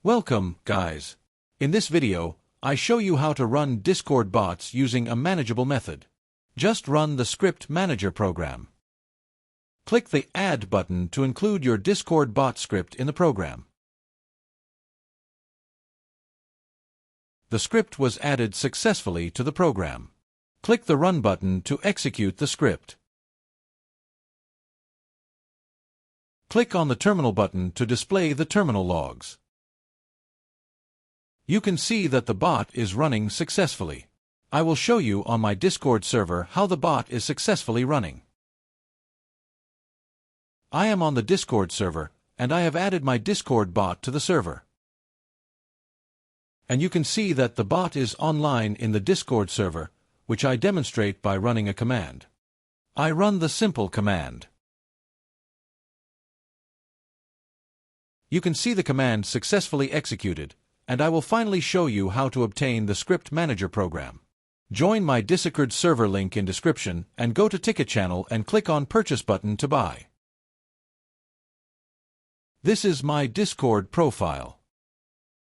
Welcome, guys. In this video, I show you how to run Discord bots using a manageable method. Just run the Script Manager program. Click the Add button to include your Discord bot script in the program. The script was added successfully to the program. Click the Run button to execute the script. Click on the Terminal button to display the terminal logs. You can see that the bot is running successfully. I will show you on my Discord server how the bot is successfully running. I am on the Discord server, and I have added my Discord bot to the server. And you can see that the bot is online in the Discord server, which I demonstrate by running a command. I run the simple command. You can see the command successfully executed, and I will finally show you how to obtain the Script Manager program. Join my Discord server link in description and go to Ticket Channel and click on Purchase button to buy. This is my Discord profile.